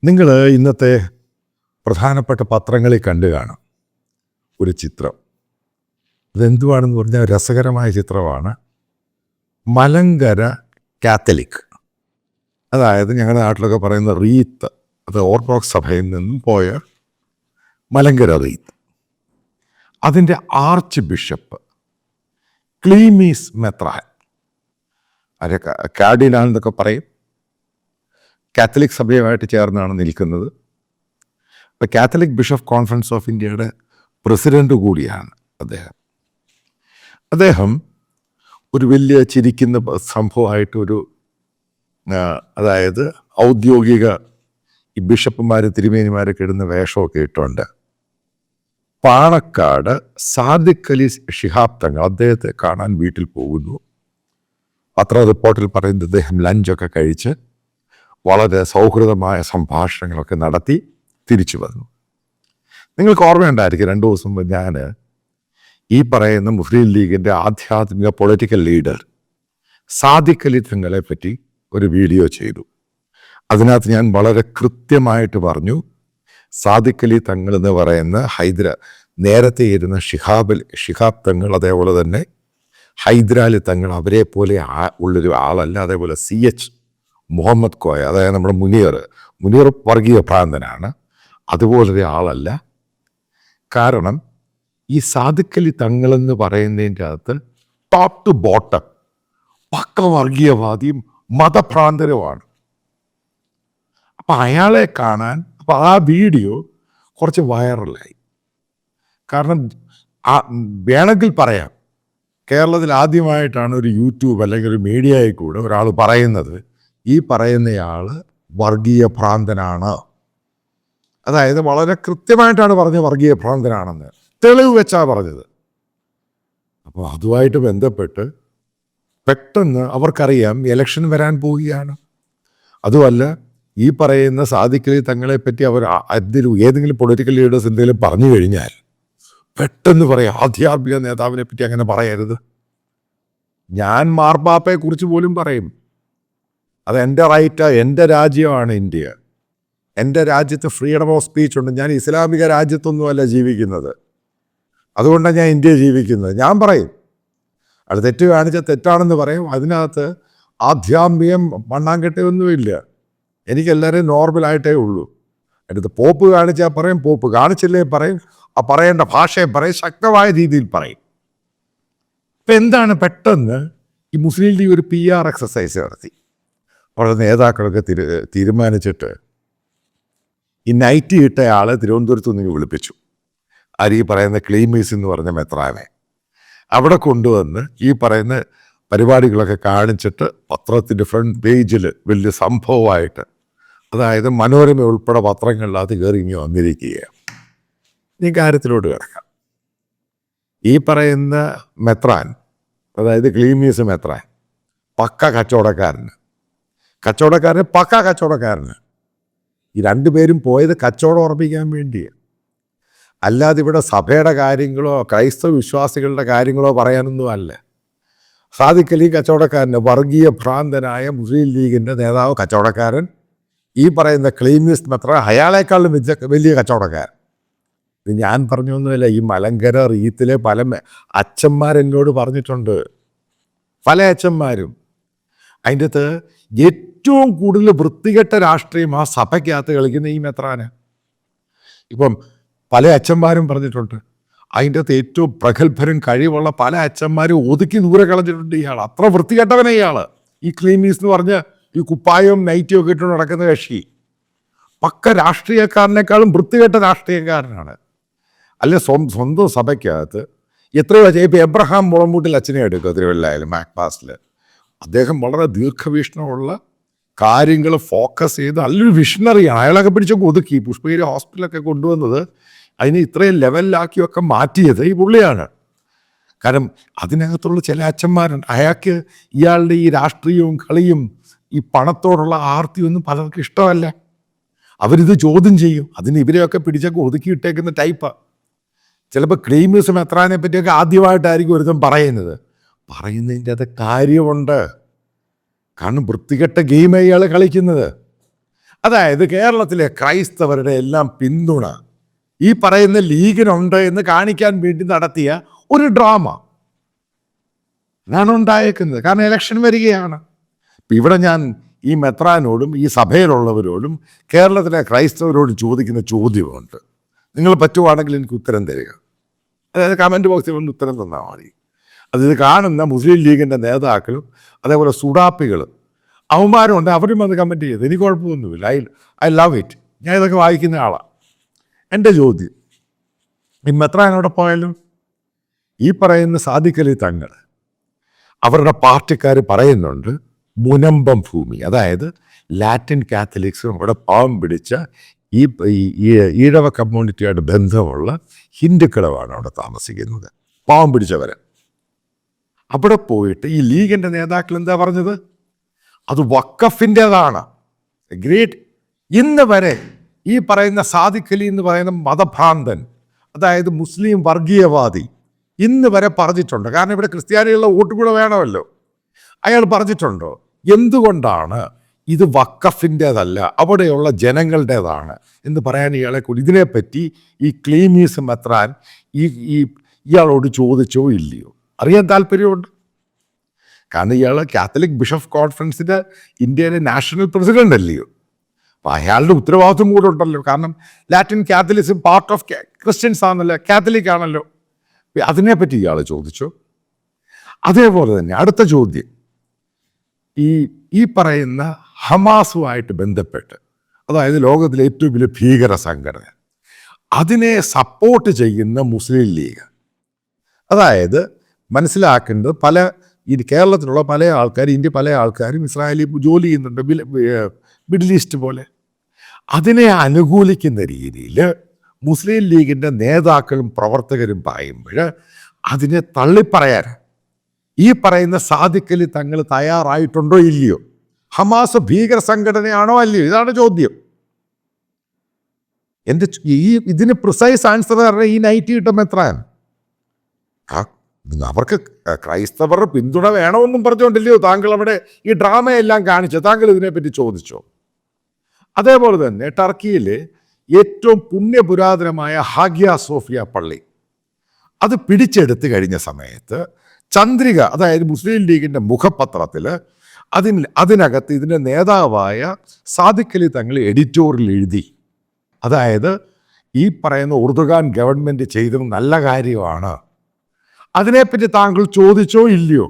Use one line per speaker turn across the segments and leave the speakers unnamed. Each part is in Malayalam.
നിങ്ങൾ ഇന്നത്തെ പ്രധാനപ്പെട്ട പത്രങ്ങളിൽ കണ്ടു കാണാം ഒരു ചിത്രം. അതെന്തുവാണെന്ന് പറഞ്ഞാൽ രസകരമായ ചിത്രമാണ്. മലങ്കര കാത്തലിക്, അതായത് ഞങ്ങളുടെ നാട്ടിലൊക്കെ പറയുന്ന റീത്ത്, അത് ഓർത്തഡോക്സ് സഭയിൽ നിന്നും പോയ മലങ്കര റീത്ത്. അതിൻ്റെ ആർച്ച് ബിഷപ്പ് ക്ലീമീസ് മെത്രാൻ, അത് കാർഡിനാളെന്നൊക്കെ പറയും, കാത്തലിക് സഭയുമായിട്ട് ചേർന്നാണ് നിൽക്കുന്നത്. ഇപ്പം കാത്തലിക് ബിഷപ്പ് കോൺഫറൻസ് ഓഫ് ഇന്ത്യയുടെ പ്രസിഡന്റ് കൂടിയാണ് അദ്ദേഹം ഒരു വലിയ ചിരിക്കുന്ന സംഭവമായിട്ടൊരു, അതായത് ഔദ്യോഗിക ഈ ബിഷപ്പുമാർ തിരുമേനിമാരൊക്കെ ഇടുന്ന വേഷമൊക്കെ ഇട്ടുകൊണ്ട് പാണക്കാട് സാദിഖ് അലി ശിഹാബ് തങ്ങൾ അദ്ദേഹത്തെ കാണാൻ വീട്ടിൽ പോകുന്നു. പത്ര റിപ്പോർട്ടിൽ പറയുന്നത് അദ്ദേഹം ലഞ്ചൊക്കെ കഴിച്ച് വളരെ സൗഹൃദമായ സംഭാഷണങ്ങളൊക്കെ നടത്തി തിരിച്ചു വന്നു. നിങ്ങൾക്ക് ഓർമ്മയുണ്ടായിരിക്കും, 2 ദിവസം മുമ്പ് ഞാൻ ഈ പറയുന്ന മുസ്ലിം ലീഗിൻ്റെ ആധ്യാത്മിക പൊളിറ്റിക്കൽ ലീഡർ സാദിഖ് അലി തങ്ങളെ പറ്റി ഒരു വീഡിയോ ചെയ്തു. അതിനകത്ത് ഞാൻ വളരെ കൃത്യമായിട്ട് പറഞ്ഞു, സാദിഖ് അലി തങ്ങൾ എന്ന് പറയുന്ന നേരത്തെ ഇരുന്ന ഷിഹാബ് തങ്ങൾ, അതേപോലെ തന്നെ ഹൈദരാലി തങ്ങൾ, അവരെ പോലെ ഉള്ളൊരു ആളല്ല. അതേപോലെ CH മുഹമ്മദ് കോയ, അതായത് നമ്മുടെ മുനീർ വർഗീയ ഭ്രാന്തനാണ്, അതുപോലൊരു ആളല്ല. കാരണം ഈ സാദിഖ് അലി തങ്ങളെന്ന് പറയുന്നതിൻ്റെ അകത്ത് ടോപ്പ് ടു ബോട്ടം പക്ക വർഗീയവാദിയും മതഭ്രാന്തരുമാണ്. അപ്പം അയാളെ കാണാൻ, അപ്പം ആ വീഡിയോ കുറച്ച് വൈറലായി. കാരണം വേണമെങ്കിൽ പറയാം, കേരളത്തിൽ ആദ്യമായിട്ടാണ് ഒരു യൂട്യൂബ് അല്ലെങ്കിൽ ഒരു മീഡിയയിൽ കൂടെ ഒരാൾ പറയുന്നത് ഈ പറയുന്നയാൾ വർഗീയ ഭ്രാന്തനാണ്. അതായത് വളരെ കൃത്യമായിട്ടാണ് പറഞ്ഞത് വർഗീയ ഭ്രാന്തനാണെന്ന്, തെളിവ് വെച്ചാണ് പറഞ്ഞത്. അപ്പോൾ അതുമായിട്ട് ബന്ധപ്പെട്ട് പെട്ടെന്ന് അവർക്കറിയാം ഇലക്ഷൻ വരാൻ പോവുകയാണ്. അതുമല്ല, ഈ പറയുന്ന സാദിഖ് അലി തങ്ങളെപ്പറ്റി അവർ ഏതെങ്കിലും പൊളിറ്റിക്കൽ ലീഡേഴ്സ് എന്തെങ്കിലും പറഞ്ഞു കഴിഞ്ഞാൽ പെട്ടെന്ന് പറയാം ആധ്യാത്മിക നേതാവിനെ പറ്റി അങ്ങനെ പറയരുത്. ഞാൻ മാർപ്പാപ്പയെക്കുറിച്ച് പോലും പറയും. അത് എൻ്റെ റൈറ്റാണ്, എൻ്റെ രാജ്യമാണ് ഇന്ത്യ. എൻ്റെ രാജ്യത്ത് ഫ്രീഡം ഓഫ് സ്പീച്ച് ഉണ്ട്. ഞാൻ ഇസ്ലാമിക രാജ്യത്തൊന്നുമല്ല ജീവിക്കുന്നത്, അതുകൊണ്ടാണ് ഞാൻ ഇന്ത്യ ജീവിക്കുന്നത്. ഞാൻ പറയും, അത് തെറ്റ് കാണിച്ചാൽ തെറ്റാണെന്ന് പറയും. അതിനകത്ത് ആധ്യാത്മികം മണ്ണാങ്കട്ടയൊന്നുമില്ല. എനിക്കെല്ലാവരെയും നോർമലായിട്ടേ ഉള്ളൂ. അടുത്ത് പോപ്പ് കാണിച്ചാൽ പറയും, പോപ്പ് കാണിച്ചില്ലേ പറയും, ആ പറയേണ്ട ഭാഷയെ പറയും, ശക്തമായ രീതിയിൽ പറയും. ഇപ്പം എന്താണ്, പെട്ടെന്ന് ഈ മുസ്ലിം ലീഗ് ഒരു PR എക്സസൈസ് നടത്തി. അവിടെ നേതാക്കളൊക്കെ തീരുമാനിച്ചിട്ട് ഈ നൈറ്റി ഇട്ടയാളെ തിരുവനന്തപുരത്ത് നിന്ന് വിളിപ്പിച്ചു. ഈ പറയുന്ന ക്ലീമീസ് എന്ന് പറഞ്ഞ മെത്രാനെ അവിടെ കൊണ്ടുവന്ന് ഈ പറയുന്ന പരിപാടികളൊക്കെ കാണിച്ചിട്ട് പത്രത്തിൻ്റെ ഫ്രണ്ട് പേജിൽ വലിയ സംഭവമായിട്ട്, അതായത് മനോരമ ഉൾപ്പെടെ പത്രങ്ങളിലകത്ത് കയറി ഇനി വന്നിരിക്കുകയാണ്. ഈ കാര്യത്തിലോട്ട് കിടക്കാം. ഈ പറയുന്ന മെത്രാൻ, അതായത് ക്ലീമീസ് മെത്രാൻ, പക്ക കച്ചവടക്കാരന് പക്ക കച്ചവടക്കാരന്. ഈ 2 പേരും പോയത് കച്ചവടം ഉറപ്പിക്കാൻ വേണ്ടിയാണ്, അല്ലാതെ ഇവിടെ സഭയുടെ കാര്യങ്ങളോ ക്രൈസ്തവ വിശ്വാസികളുടെ കാര്യങ്ങളോ പറയാനൊന്നും അല്ല. സാദിഖ് അലി കച്ചവടക്കാരന്, വർഗീയ ഭ്രാന്തനായ മുസ്ലിം ലീഗിൻ്റെ നേതാവ് കച്ചവടക്കാരൻ. ഈ പറയുന്ന ക്ലീമിസ്റ്റ് മെത്രാൻ അയാളെക്കാളും വലിയ കച്ചവടക്കാരൻ. ഇത് ഞാൻ പറഞ്ഞൊന്നുമില്ല, ഈ മലങ്കര റീത്തിലെ പല അച്ഛന്മാരെന്നോട് പറഞ്ഞിട്ടുണ്ട്, പല അച്ഛന്മാരും. അതിൻ്റെ അകത്ത് ഏറ്റവും കൂടുതൽ വൃത്തികെട്ട രാഷ്ട്രീയം ആ സഭയ്ക്കകത്ത് കളിക്കുന്ന ഈ മെത്രാന്. ഇപ്പം പല അച്ഛന്മാരും പറഞ്ഞിട്ടുണ്ട്, അതിൻ്റെ അകത്ത് ഏറ്റവും പ്രഗത്ഭരും കഴിവുള്ള പല അച്ഛന്മാരും ഒതുക്കി ദൂരെ കളഞ്ഞിട്ടുണ്ട് ഇയാൾ. അത്ര വൃത്തികെട്ടവനെ ഇയാൾ. ഈ ക്ലീമീസ് എന്ന് പറഞ്ഞ് ഈ കുപ്പായവും നൈറ്റിയും ഒക്കെ ഇട്ടുകൊണ്ട് നടക്കുന്ന കക്ഷി പക്ക രാഷ്ട്രീയക്കാരനേക്കാളും വൃത്തികെട്ട രാഷ്ട്രീയക്കാരനാണ്. അല്ലെ സ്വന്തം സഭയ്ക്കകത്ത് എത്രയോ ഇപ്പോൾ എബ്രഹാം മുളമ്പൂട്ടിൽ അച്ഛനെ എടുക്കുക, തിരുവല്ലായാലും മാക്പാസ്റ്റിൽ. അദ്ദേഹം വളരെ ദീർഘവീക്ഷണമുള്ള കാര്യങ്ങൾ ഫോക്കസ് ചെയ്ത് നല്ലൊരു വിഷണറിയാണ്. അയാളൊക്കെ പിടിച്ചൊക്കെ ഒതുക്കി പുഷ്പഗിരി ഹോസ്പിറ്റലൊക്കെ കൊണ്ടുവന്നത്, അതിനെ ഇത്രയും ലെവലിലാക്കിയൊക്കെ മാറ്റിയത് ഈ പുള്ളിയാണ്. കാരണം അതിനകത്തുള്ള ചില അച്ഛന്മാരുണ്ട്, അയാൾക്ക് ഇയാളുടെ ഈ രാഷ്ട്രീയവും കളിയും ഈ പണത്തോടുള്ള ആർത്തിയൊന്നും പലർക്കും ഇഷ്ടമല്ല. അവരിത് ചോദ്യം ചെയ്യും. അതിന് ഇവരെയൊക്കെ പിടിച്ചൊക്കെ ഒതുക്കിയിട്ടേക്കുന്ന ടൈപ്പാണ്. ചിലപ്പോൾ ക്ലീമീസ് മെത്രാനെ പറ്റിയൊക്കെ ആദ്യമായിട്ടായിരിക്കും ഒരുത്തം പറയുന്നതിൻ്റെ അത് കാര്യമുണ്ട്. കാരണം വൃത്തികെട്ട ഗെയിം ഇയാൾ കളിക്കുന്നത്. അതായത് കേരളത്തിലെ ക്രൈസ്തവരുടെ എല്ലാം പിന്തുണ ഈ പറയുന്ന ലീഗിനുണ്ട് എന്ന് കാണിക്കാൻ വേണ്ടി നടത്തിയ ഒരു ഡ്രാമ അതാണ് ഉണ്ടായേക്കുന്നത്. കാരണം ഇലക്ഷൻ വരികയാണ്. ഇവിടെ ഞാൻ ഈ മെത്രാനോടും ഈ സഭയിലുള്ളവരോടും കേരളത്തിലെ ക്രൈസ്തവരോടും ചോദിക്കുന്ന ചോദ്യമുണ്ട്. നിങ്ങൾ പറ്റുവാണെങ്കിൽ എനിക്ക് ഉത്തരം തരിക. അതായത് കമൻറ്റ് ബോക്സിൽ കൊണ്ട് ഉത്തരം തന്നാൽ മതി. ഇത് കാണുന്ന മുസ്ലിം ലീഗിൻ്റെ നേതാക്കളും അതേപോലെ സുഡാപ്പികളും അവന്മാരുണ്ട്, അവരും അത് കമൻറ്റ് ചെയ്ത് എനിക്ക് കുഴപ്പമൊന്നുമില്ല. I love it. ഞാൻ ഇതൊക്കെ വായിക്കുന്ന ആളാണ്. എൻ്റെ ചോദ്യം, ഈ മെത്രാനോടെ പോയാലും ഈ പറയുന്ന സാദിഖലി തങ്ങൾ അവരുടെ പാർട്ടിക്കാർ പറയുന്നുണ്ട് മുനമ്പം ഭൂമി, അതായത് ലാറ്റിൻ കാത്തലിക്സും അവിടെ പാവം പിടിച്ച ഈ ഈഴവ കമ്മ്യൂണിറ്റിയായിട്ട് ബന്ധമുള്ള ഹിന്ദുക്കളുമാണ് അവിടെ താമസിക്കുന്നത്, പാവം പിടിച്ചവരെ. അവിടെ പോയിട്ട് ഈ ലീഗിൻ്റെ നേതാക്കൾ എന്താ പറഞ്ഞത്? അത് വഖഫിൻ്റെതാണ്. ഗ്രേറ്റ്. ഇന്ന് വരെ ഈ പറയുന്ന സാദിഖലി എന്ന് പറയുന്ന മതഭ്രാന്തൻ, അതായത് മുസ്ലിം വർഗീയവാദി, ഇന്ന് വരെ പറഞ്ഞിട്ടുണ്ട്. കാരണം ഇവിടെ ക്രിസ്ത്യാനികളുടെ വോട്ട് കൂടെ വേണമല്ലോ. അയാൾ പറഞ്ഞിട്ടുണ്ടോ എന്തുകൊണ്ടാണ് ഇത് വഖഫിൻ്റെതല്ല അവിടെയുള്ള ജനങ്ങളുടേതാണ് എന്ന് പറയാൻ ഇയാളെ കൂടി ഇതിനെപ്പറ്റി ഈ ക്ലീമീസ് മെത്രാൻ ഇയാളോട് ചോദിച്ചോ ഇല്ലയോ? അറിയാൻ താല്പര്യമുണ്ട്. കാരണം ഇയാൾ കാത്തലിക് ബിഷപ്പ് കോൺഫറൻസിൻ്റെ ഇന്ത്യയിലെ നാഷണൽ പ്രസിഡന്റ് അല്ലയോ? അപ്പോൾ അയാളുടെ ഉത്തരവാദിത്വം കൂടെ ഉണ്ടല്ലോ. കാരണം ലാറ്റിൻ കാത്തലിക്സും പാർട്ട് ഓഫ് ക്രിസ്ത്യൻസ് ആണല്ലോ, കാത്തലിക് ആണല്ലോ. അതിനെപ്പറ്റി ഇയാൾ ചോദിച്ചു. അതേപോലെ തന്നെ അടുത്ത ചോദ്യം, ഈ പറയുന്ന ഹമാസുമായിട്ട് ബന്ധപ്പെട്ട്, അതായത് ലോകത്തിലെ ഏറ്റവും വലിയ ഭീകര സംഘടന, അതിനെ സപ്പോർട്ട് ചെയ്യുന്ന മുസ്ലിം ലീഗ്, അതായത് മനസ്സിലാക്കേണ്ടത് കേരളത്തിലുള്ള പല ആൾക്കാർ, ഇന്ത്യ പല ആൾക്കാരും ഇസ്രായേലിൽ ജോലി ചെയ്യുന്നുണ്ട്, മിഡിൽ ഈസ്റ്റ് പോലെ. അതിനെ അനുകൂലിക്കുന്ന രീതിയിൽ മുസ്ലിം ലീഗിൻ്റെ നേതാക്കളും പ്രവർത്തകരും പറയുമ്പോൾ അതിനെ തള്ളിപ്പറയാൻ ഈ പറയുന്ന സാദിഖലി തങ്ങൾ തയ്യാറായിട്ടുണ്ടോ ഇല്ലയോ? ഹമാസ് ഭീകര സംഘടനയാണോ അല്ലയോ? ഇതാണ് ചോദ്യം. ഇതിന് പ്രിസൈസ് ആൻസർ പറഞ്ഞാൽ ഈ നൈറ്റ് കിട്ടും എത്രയാൻ അവർക്ക് ക്രൈസ്തവരുടെ പിന്തുണ വേണമെന്നും പറഞ്ഞുകൊണ്ടില്ലയോ താങ്കൾ അവിടെ ഈ ഡ്രാമയെല്ലാം കാണിച്ചു? താങ്കൾ ഇതിനെപ്പറ്റി ചോദിച്ചോ? അതേപോലെ തന്നെ ടർക്കിയിൽ ഏറ്റവും പുണ്യപുരാതനമായ ഹാഗിയ സോഫിയ പള്ളി അത് പിടിച്ചെടുത്ത് കഴിഞ്ഞ സമയത്ത് ചന്ദ്രിക, അതായത് മുസ്ലിം ലീഗിൻ്റെ മുഖപത്രത്തിൽ അതിനകത്ത് ഇതിൻ്റെ നേതാവായ സാദിഖലി തങ്ങൾ എഡിറ്റോറിയൽ എഴുതി. അതായത് ഈ പറയുന്ന ഉർദുഗാൻ ഗവൺമെൻറ് ചെയ്തത് നല്ല കാര്യമാണ്. അതിനെപ്പറ്റി താങ്കൾ ചോദിച്ചോ ഇല്ലയോ?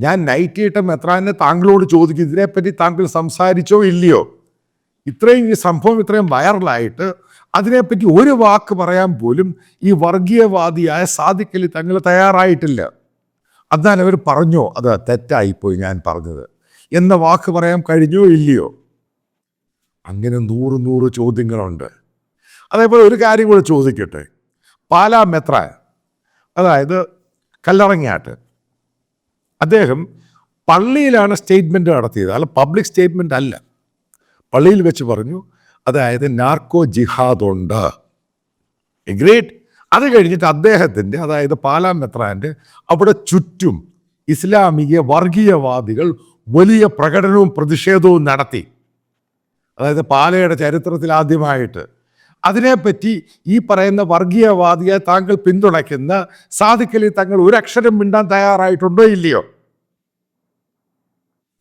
ഞാൻ നൈറ്റ് ഇട്ട മെത്രാനെ താങ്കളോട് ചോദിക്കും, ഇതിനെപ്പറ്റി താങ്കൾ സംസാരിച്ചോ ഇല്ലയോ? ഇത്രയും ഈ സംഭവം ഇത്രയും വൈറലായിട്ട് അതിനെപ്പറ്റി ഒരു വാക്ക് പറയാൻ പോലും ഈ വർഗീയവാദിയായ സാദിഖലി തങ്ങൾ തയ്യാറായിട്ടില്ല. എന്നാൽ അവർ പറഞ്ഞോ അത് തെറ്റായിപ്പോയി ഞാൻ പറഞ്ഞത് എന്ന വാക്ക് പറയാൻ കഴിഞ്ഞോ ഇല്ലയോ? അങ്ങനെ 100 ചോദ്യങ്ങളുണ്ട്. അതേപോലെ ഒരു കാര്യം കൂടെ ചോദിക്കട്ടെ. പാലാ മെത്രാൻ, അതായത് കല്ലറങ്ങാട്ട്, അദ്ദേഹം പള്ളിയിലാണ് സ്റ്റേറ്റ്മെൻറ്റ് നടത്തിയത്, അല്ല പബ്ലിക് സ്റ്റേറ്റ്മെൻ്റ് അല്ല. പള്ളിയിൽ വെച്ച് പറഞ്ഞു, അതായത് നാർക്കോ ജിഹാദുണ്ട്. ഗ്രേറ്റ്. അത് കഴിഞ്ഞിട്ട് അദ്ദേഹത്തിൻ്റെ, അതായത് പാലാ മെത്രാൻ്റെ അവിടെ ചുറ്റും ഇസ്ലാമിക വർഗീയവാദികൾ വലിയ പ്രകടനവും പ്രതിഷേധവും നടത്തി. അതായത് പാലയുടെ ചരിത്രത്തിൽ ആദ്യമായിട്ട് അതിനെപ്പറ്റി ഈ പറയുന്ന വർഗീയവാദിയെ താങ്കൾ പിന്തുണയ്ക്കുന്ന സാദിഖലി തങ്ങൾ ഒരക്ഷരം മിണ്ടാൻ തയ്യാറായിട്ടുണ്ടോ ഇല്ലയോ?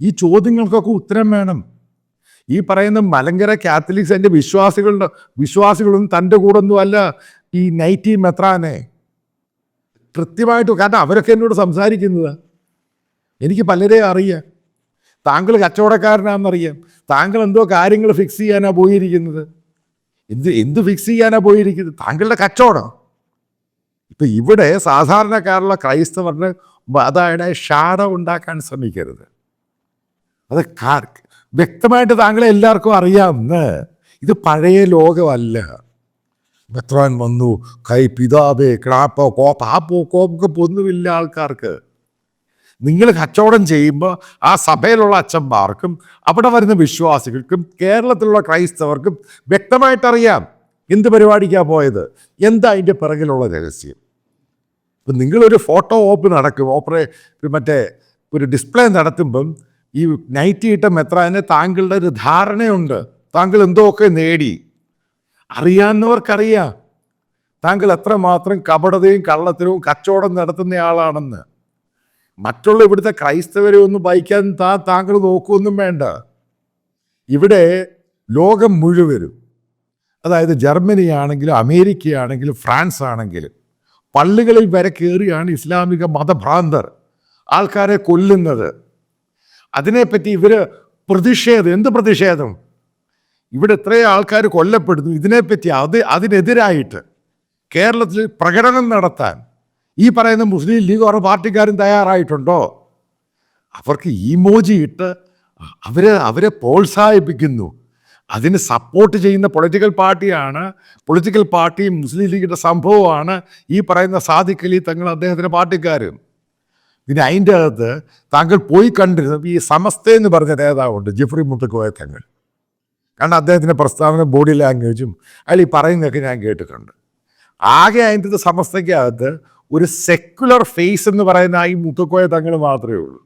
ഈ ചോദ്യങ്ങൾക്കൊക്കെ ഉത്തരം വേണം. ഈ പറയുന്ന മലങ്കര കാത്തലിക്സ് എൻ്റെ വിശ്വാസികളൊന്നും തൻ്റെ കൂടൊന്നും അല്ല ഈ നൈറ്റി മെത്രാനെ കൃത്യമായിട്ട്. കാരണം അവരൊക്കെ എന്നോട് സംസാരിക്കുന്നത് എനിക്ക് പലരെയും അറിയാം. താങ്കൾ കച്ചവടക്കാരനാണെന്നറിയാം. താങ്കൾ എന്തോ കാര്യങ്ങൾ ഫിക്സ് ചെയ്യാനാണ് പോയിരിക്കുന്നത്. എന്ത് ഫിക്സ് ചെയ്യാനാണ് പോയിരിക്കുന്നത്? താങ്കളുടെ കച്ചവടം. ഇപ്പം ഇവിടെ സാധാരണക്കാരുള്ള ക്രൈസ്തവരുടെ അതായത് ഷാഡ ഉണ്ടാക്കാൻ ശ്രമിക്കരുത്. അത് വ്യക്തമായിട്ട് താങ്കളെ എല്ലാവർക്കും അറിയാമെന്ന്. ഇത് പഴയ ലോകമല്ല. മെത്രാൻ വന്നു, കൈ പിതാവേ ക്ലാപ്പോ കോപ്പാപ്പോ കോപ്പൊക്കെ ഒന്നുമില്ല ആൾക്കാർക്ക്. നിങ്ങൾ കച്ചവടം ചെയ്യുമ്പോൾ ആ സഭയിലുള്ള അച്ഛന്മാർക്കും അവിടെ വരുന്ന വിശ്വാസികൾക്കും കേരളത്തിലുള്ള ക്രൈസ്തവർക്കും വ്യക്തമായിട്ടറിയാം എന്ത് പരിപാടിക്കാണ് പോയത്, എന്താ അതിൻ്റെ പിറകിലുള്ള രഹസ്യം. ഇപ്പം നിങ്ങളൊരു ഫോട്ടോ ഓപ്പ് നടക്കും, മറ്റേ ഒരു ഡിസ്പ്ലേ നടത്തുമ്പം ഈ നൈറ്റി ഇട്ട മെത്രാന് താങ്കളുടെ ഒരു ധാരണയുണ്ട്, താങ്കൾ എന്തൊക്കെ നേടി. അറിയാവുന്നവർക്കറിയാം താങ്കൾ എത്രമാത്രം കപടതയും കള്ളത്തരവും കച്ചവടം നടത്തുന്നയാളാണെന്ന്. മറ്റുള്ള ഇവിടുത്തെ ക്രൈസ്തവരെ ഒന്നും ഭയക്കാൻ താങ്കൾ നോക്കുകയൊന്നും വേണ്ട. ഇവിടെ ലോകം മുഴുവനും, അതായത് ജർമ്മനിയാണെങ്കിലും അമേരിക്കയാണെങ്കിലും ഫ്രാൻസ് ആണെങ്കിലും പള്ളികളിൽ വരെ കയറിയാണ് ഇസ്ലാമിക മതഭ്രാന്തർ ആൾക്കാരെ കൊല്ലുന്നത്. അതിനെപ്പറ്റി ഇവർ എന്ത് പ്രതിഷേധം? ഇവിടെ എത്രയോ ആൾക്കാർ കൊല്ലപ്പെടുന്നു. ഇതിനെപ്പറ്റി അതിനെതിരായിട്ട് കേരളത്തിൽ പ്രകടനം നടത്താൻ ഈ പറയുന്ന മുസ്ലിം ലീഗ് ഓരോ പാർട്ടിക്കാരും തയ്യാറായിട്ടുണ്ടോ? അവർക്ക് ഇമോജി ഇട്ട് അവരെ പ്രോത്സാഹിപ്പിക്കുന്നു. അതിന് സപ്പോർട്ട് ചെയ്യുന്ന പൊളിറ്റിക്കൽ പാർട്ടിയും മുസ്ലിം ലീഗിൻ്റെ സംഭവമാണ് ഈ പറയുന്ന സാദിഖ് അലി തങ്ങൾ, അദ്ദേഹത്തിൻ്റെ പാർട്ടിക്കാരും. പിന്നെ അതിൻ്റെ അകത്ത് താങ്കൾ പോയി കണ്ടിരുന്നത് ഈ സമസ്ത എന്ന് പറഞ്ഞ നേതാവുണ്ട്, ജിഫ്രി മുത്തുക്കോയ തങ്ങൾ. കാരണം അദ്ദേഹത്തിൻ്റെ പ്രസ്താവന, ബോഡി ലാംഗ്വേജും അയാൾ ഈ പറയുന്നതൊക്കെ ഞാൻ കേട്ടിട്ടുണ്ട്. ആകെ അതിൻ്റെ സമസ്തയ്ക്കകത്ത് ഒരു സെക്കുലർ ഫേസ് എന്ന് പറയുന്ന ഈ മുത്തുക്കോയ തങ്ങൾ മാത്രമേ ഉള്ളൂ.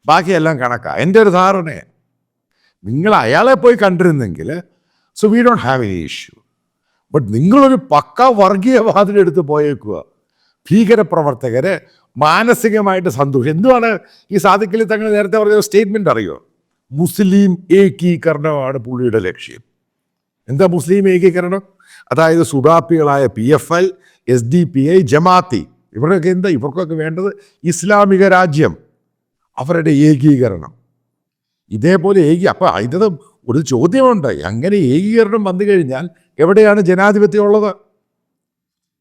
ബാക്കിയെല്ലാം കണക്കാണ്. എൻ്റെ ഒരു ധാരണയാണ്. നിങ്ങൾ അയാളെ പോയി കണ്ടിരുന്നെങ്കിൽ so we don't have any issue. But നിങ്ങളൊരു പക്ക വർഗീയവാദിനെടുത്ത് പോയേക്കുക. ഭീകരപ്രവർത്തകരെ മാനസികമായിട്ട് സന്തോഷം. എന്തുവാണ് ഈ സാദിഖ് അലി തങ്ങൾ നേരത്തെ പറഞ്ഞ സ്റ്റേറ്റ്മെൻ്റ് അറിയോ? മുസ്ലിം ഏകീകരണമാണ് പുള്ളിയുടെ ലക്ഷ്യം. എന്താ മുസ്ലിം ഏകീകരണം? അതായത് സുഡാപ്പികളായ PFL, SDPI, ജമാഅത്തി, ഇവർക്കൊക്കെ വേണ്ടത് ഇസ്ലാമിക രാജ്യം, അവരുടെ ഏകീകരണം. ഇതേപോലെ അപ്പോൾ അതിൻ്റെ ഒരു ചോദ്യമുണ്ട്, അങ്ങനെ ഏകീകരണം വന്നു കഴിഞ്ഞാൽ എവിടെയാണ് ജനാധിപത്യം ഉള്ളത്?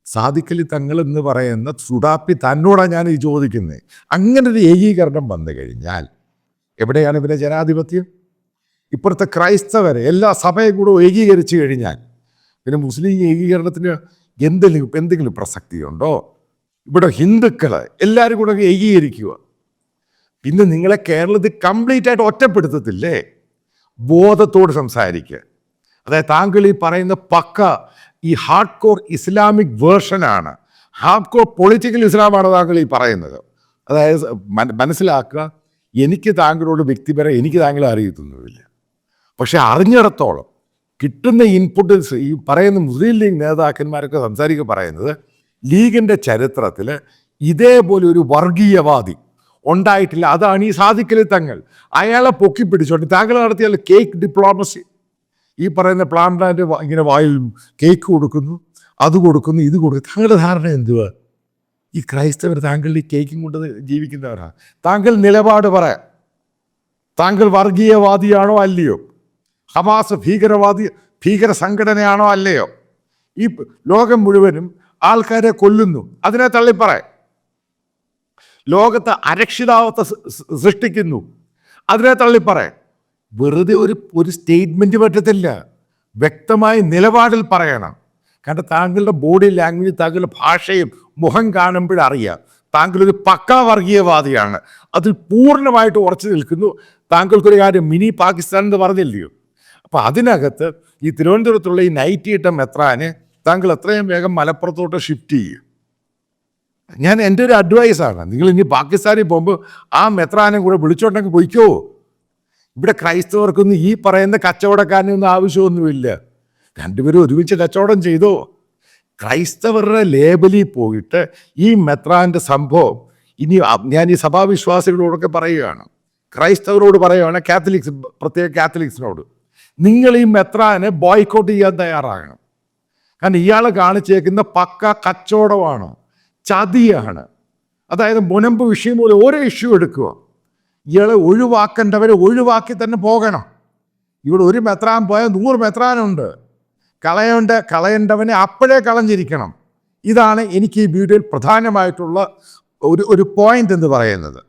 സാദിഖ് അലി തങ്ങൾ എന്ന് പറയുന്ന സുഡാപ്പി തന്നോടാണ് ഞാൻ ഈ ചോദിക്കുന്നത്. അങ്ങനെ ഒരു ഏകീകരണം വന്നു കഴിഞ്ഞാൽ എവിടെയാണ് ഇവരെ ജനാധിപത്യം? ഇപ്പോഴത്തെ ക്രൈസ്തവരെ എല്ലാ സഭയും കൂടെ ഏകീകരിച്ചു കഴിഞ്ഞാൽ പിന്നെ മുസ്ലിം ഏകീകരണത്തിന് എന്തെങ്കിലും പ്രസക്തിയുണ്ടോ? ഇവിടെ ഹിന്ദുക്കൾ എല്ലാവരും കൂടെ ഏകീകരിക്കുക. പിന്നെ നിങ്ങളെ കേരളത്തിൽ കംപ്ലീറ്റ് ആയിട്ട് ഒറ്റപ്പെടുത്തത്തില്ലേ? ബോധത്തോട് സംസാരിക്കുക. അതായത് താങ്കൾ ഈ പറയുന്ന പക്ക ഈ ഹാർഡ് കോർ ഇസ്ലാമിക് വേർഷനാണ്, ഹാർഡ് കോർ പൊളിറ്റിക്കൽ ഇസ്ലാമാണ് താങ്കൾ ഈ പറയുന്നത്. അതായത് മനസ്സിലാക്കുക, എനിക്ക് താങ്കളോട് വ്യക്തിപരം എനിക്ക് താങ്കളെ അറിയത്തൊന്നുമില്ല. പക്ഷെ അറിഞ്ഞിടത്തോളം കിട്ടുന്ന ഇൻപുട്സ് ഈ പറയുന്ന മുസ്ലിം ലീഗ് നേതാക്കന്മാരൊക്കെ സംസാരിക്കുക പറയുന്നത്, ലീഗിൻ്റെ ചരിത്രത്തിൽ ഇതേപോലെ ഒരു വർഗീയവാദി ഉണ്ടായിട്ടില്ല. അതാണ് ഈ സാദിഖ് അലി തങ്ങൾ. അയാളെ പൊക്കി പിടിച്ചോണ്ട് താങ്കൾ നടത്തിയ കേക്ക് ഡിപ്ലോമസി. ഈ പറയുന്ന പ്ലാന്റ് ഇങ്ങനെ വായിൽ കേക്ക് കൊടുക്കുന്നു, അത് കൊടുക്കുന്നു, ഇത് കൊടുക്കുന്നു. താങ്കളുടെ ധാരണ എന്തുവാ? ഈ ക്രൈസ്തവർ താങ്കളുടെ ഈ കേക്കും കൊണ്ട് ജീവിക്കുന്നവരാണ്. താങ്കൾ നിലപാട് പറയാം. താങ്കൾ വർഗീയവാദിയാണോ അല്ലയോ? ഹമാസ് ഭീകര സംഘടനയാണോ അല്ലയോ? ഈ ലോകം മുഴുവനും ആൾക്കാരെ കൊല്ലുന്നു, അതിനെ തള്ളിപ്പറയാം. ലോകത്ത് അരക്ഷിതാവസ്ഥ സൃഷ്ടിക്കുന്നു, അതിനെ തള്ളിപ്പറയാം. വെറുതെ ഒരു സ്റ്റേറ്റ്മെൻറ്റ് പറ്റത്തില്ല, വ്യക്തമായ നിലപാടിൽ പറയണം. കാരണം താങ്കളുടെ ബോഡി ലാംഗ്വേജ്, താങ്കളുടെ ഭാഷയും മുഖം കാണുമ്പോഴറിയാം താങ്കളൊരു പക്കാ വർഗീയവാദിയാണ്. അതിൽ പൂർണ്ണമായിട്ട് ഉറച്ചു നിൽക്കുന്നു. താങ്കൾക്കൊരു കാര്യം, മിനി പാകിസ്ഥാൻ എന്ന് പറഞ്ഞില്ലയോ? അപ്പോൾ അതിനകത്ത് ഈ തിരുവനന്തപുരത്തുള്ള ഈ നൈറ്റി ഇട്ട മെത്രാനെ താങ്കൾ എത്രയും വേഗം മലപ്പുറത്തോട്ട് ഷിഫ്റ്റ് ചെയ്യും. എൻ്റെ ഒരു അഡ്വൈസാണ്, നിങ്ങൾ ഇനി പാകിസ്ഥാനിൽ പോകുമ്പോൾ ആ മെത്രാനെ കൂടെ വിളിച്ചോണ്ടെങ്കിൽ പോയിക്കോ. ഇവിടെ ക്രൈസ്തവർക്കൊന്നും ഈ പറയുന്ന കച്ചവടക്കാരനൊന്നും ആവശ്യമൊന്നുമില്ല. രണ്ടുപേരും ഒരുമിച്ച് കച്ചവടം ചെയ്തോ. ക്രൈസ്തവരുടെ ലേബലിൽ പോയിട്ട് ഈ മെത്രാൻ്റെ സംഭവം ഇനി ഞാൻ ഈ സഭാവിശ്വാസികളോടൊക്കെ പറയുകയാണ്, ക്രൈസ്തവരോട് പറയുകയാണ്, പ്രത്യേക കാത്തലിക്സിനോട്, നിങ്ങൾ ഈ മെത്രാനെ ബോയ്ക്കോട്ട് ചെയ്യാൻ തയ്യാറാകണം. കാരണം ഇയാൾ കാണിച്ചേക്കുന്ന പക്ക കച്ചവടമാണ്, ചതിയാണ്. അതായത് മുനമ്പ് വിഷയം പോലെ ഓരോ ഇഷ്യൂ എടുക്കുക. ഇയാളെ ഒഴിവാക്കേണ്ടവരെ ഒഴിവാക്കി തന്നെ പോകണം. ഇവിടെ ഒരു മെത്രാൻ പോയാൽ 100 മെത്രാനുണ്ട്. കളയേണ്ടവനെ അപ്പോഴേ കളഞ്ഞിരിക്കണം. ഇതാണ് എനിക്ക് ഈ വീഡിയോയിൽ പ്രധാനമായിട്ടുള്ള ഒരു പോയിന്റ് എന്ന് പറയുന്നത്.